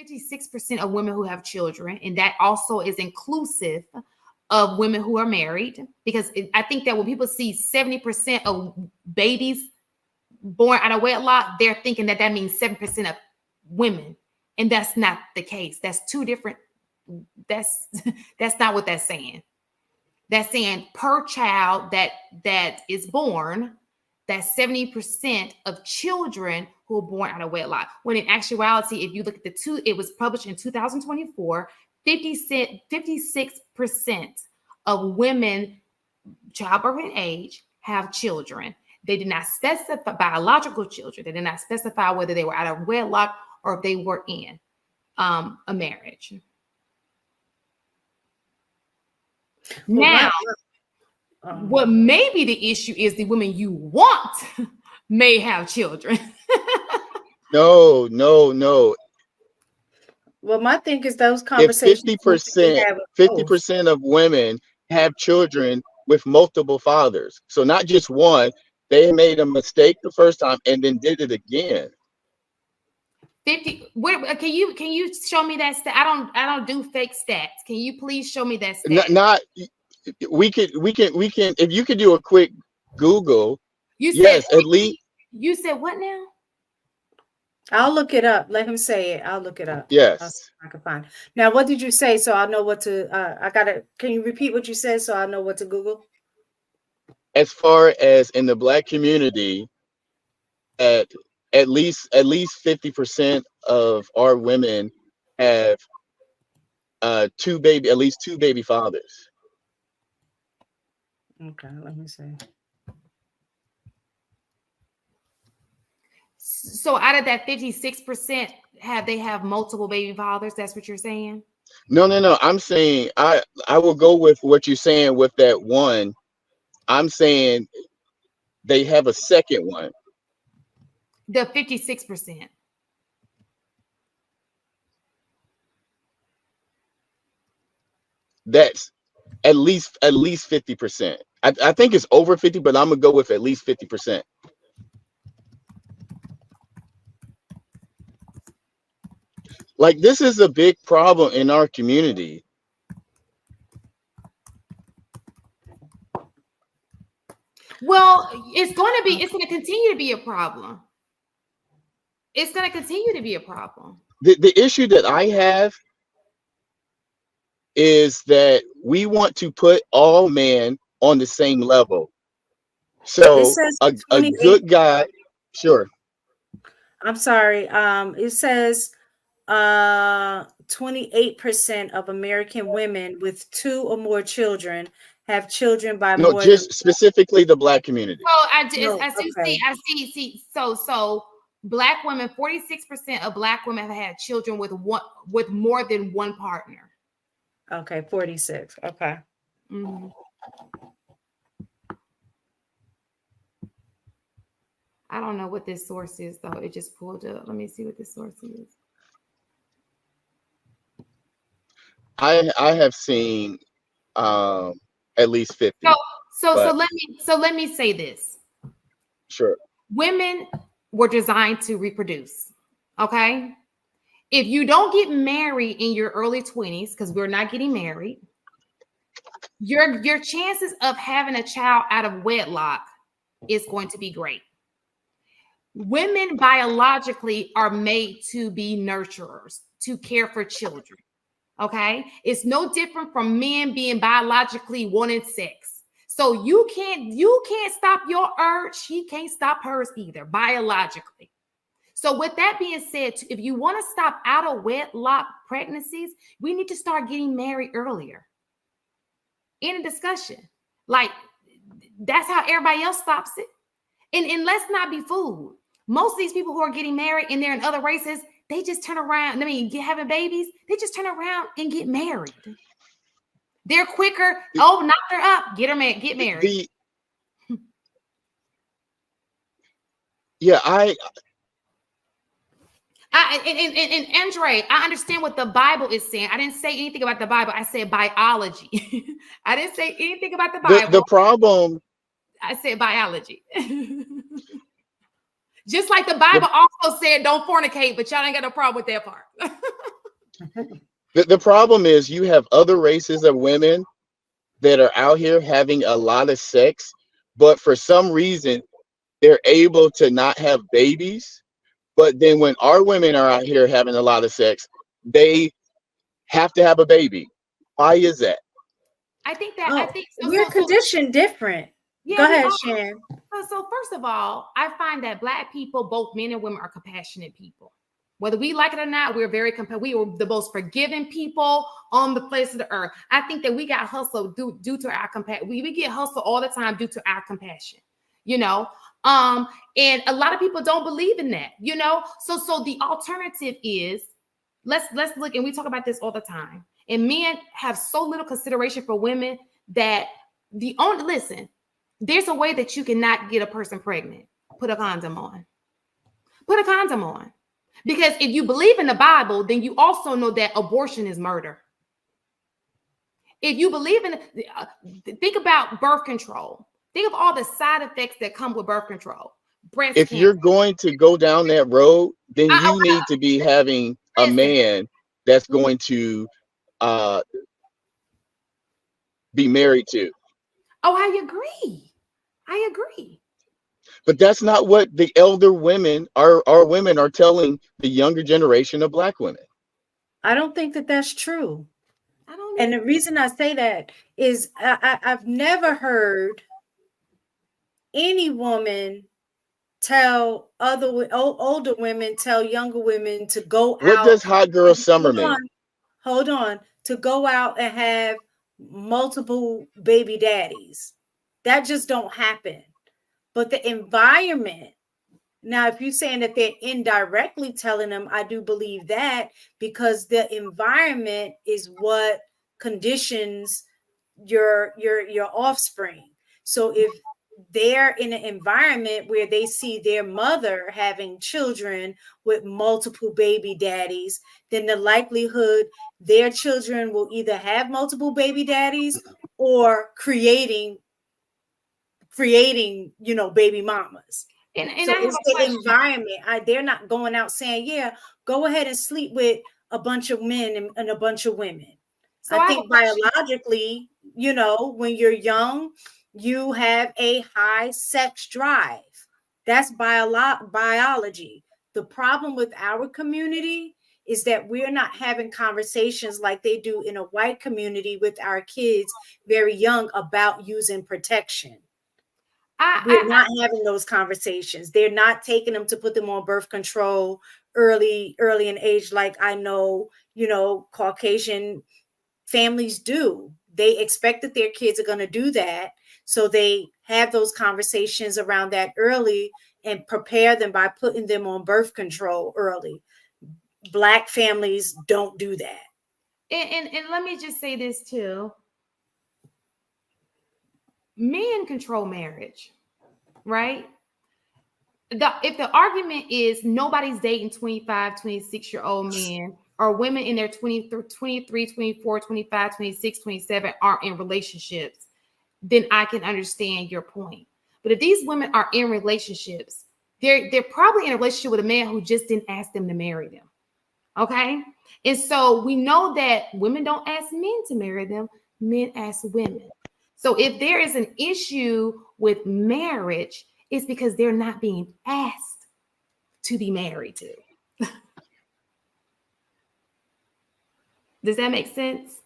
56% of women who have children, and that also is inclusive of women who are married, because I think that when people see 70% of babies born out of wedlock, they're thinking that that means 7% of women, and that's not the case. That's two different. That's not what that's saying. That's saying per child that is born, that's 70% of children who are born out of wedlock. When in actuality, if you look at the two, it was published in 2024, 56% of women childbearing age have children. They did not specify biological children. They did not specify whether they were out of wedlock or if they were in a marriage. Now, what may be the issue is the women you want may have children. No. Well, my thing is those conversations. If 50% of women have children with multiple fathers. So not just one, they made a mistake the first time and then did it again. 50. Can you show me that stat? I don't do fake stats. Can you please show me that stat? We can if you could do a quick Google. You said yes, at least. You said what now? I'll look it up. Let him say it. I'll look it up. Yes. I can find. Now, what did you say? So I'll know what to. Can you repeat what you said so I know what to Google? As far as in the Black community, at least 50% of our women have at least two baby fathers. Okay, let me see. So out of that 56%, they have multiple baby fathers? That's what you're saying? No. I'm saying I will go with what you're saying with that one. I'm saying they have a second one. The 56%. That's at least 50%. I think it's over 50, but I'm gonna go with at least 50%. Like, this is a big problem in our community. Well, it's going to continue to be a problem. It's going to continue to be a problem. The issue that I have is that we want to put all men on the same level. So a good guy, sure. I'm sorry. It says 28% of American women with 2 or more children have children by more. No, just specifically the Black community. Well, I see. So Black women, 46% of Black women have had children with more than one partner. Okay, 46. Okay. Mm-hmm. I don't know what this source is, though. It just pulled up. Let me see what this source is. I have seen at least 50. So let me say this. Sure. Women were designed to reproduce. Okay. If you don't get married in your early 20s, because we're not getting married, your chances of having a child out of wedlock is going to be great. Women biologically are made to be nurturers, to care for children. Okay. It's no different from men being biologically wanting sex. So you can't stop your urge. He can't stop hers either, biologically. So with that being said, if you want to stop out of wedlock pregnancies, we need to start getting married earlier. In a discussion. Like, that's how everybody else stops it. And let's not be fooled. Most of these people who are getting married and they're in other races, they just turn around. Having babies, they just turn around and get married. They're quicker. Oh, knock her up. Get married. And Andre, I understand what the Bible is saying. I didn't say anything about the Bible. I said biology. I didn't say anything about the Bible. The problem. I said biology. Just like the Bible also said don't fornicate, but y'all ain't got no problem with that part. The problem is you have other races of women that are out here having a lot of sex, but for some reason they're able to not have babies. But then when our women are out here having a lot of sex, they have to have a baby. Why is that? I think that Oh, we're conditioned different. Yeah, go ahead, Shan. So first of all, I find that Black people, both men and women, are compassionate people. Whether we like it or not, we're very we are the most forgiving people on the face of the earth. I think that we got hustled due to our compassion. We get hustled all the time due to our compassion, you know. And a lot of people don't believe in that, you know. So the alternative is let's look, and we talk about this all the time. And men have so little consideration for women that listen, there's a way that you cannot get a person pregnant. Put a condom on. Put a condom on. Because if you believe in the Bible, then you also know that abortion is murder. If you believe in think about birth control. Think of all the side effects that come with birth control. Breast If cancer. you're going to go down that road, then you need to be having a man that's going to be married to. Oh, I agree. But that's not what the elder women, our women, are telling the younger generation of Black women. I don't think that that's true. I don't. And the reason I say that is I've never heard any woman tell older women tell younger women to go out. What does hot girl summer mean? Hold on, to go out and have multiple baby daddies. That just don't happen. But the environment, now, if you're saying that they're indirectly telling them, I do believe that, because the environment is what conditions your offspring. So if they're in an environment where they see their mother having children with multiple baby daddies, then the likelihood their children will either have multiple baby daddies or creating baby mamas. And so it's the environment. They're not going out saying, yeah, go ahead and sleep with a bunch of men and a bunch of women. So I think biologically, when you're young, you have a high sex drive. That's biology. The problem with our community is that we're not having conversations like they do in a white community with our kids very young about using protection. We're not having those conversations. They're not taking them to put them on birth control early in age, like I know, Caucasian families do. They expect that their kids are going to do that. So they have those conversations around that early and prepare them by putting them on birth control early. Black families don't do that. And let me just say this too. Men control marriage, right? If the argument is nobody's dating 25, 26-year-old men, or women in their 23, 24, 25, 26, 27 aren't in relationships, then I can understand your point. But if these women are in relationships, they're probably in a relationship with a man who just didn't ask them to marry them. Okay? And so we know that women don't ask men to marry them, men ask women. So if there is an issue with marriage, it's because they're not being asked to be married to. Does that make sense?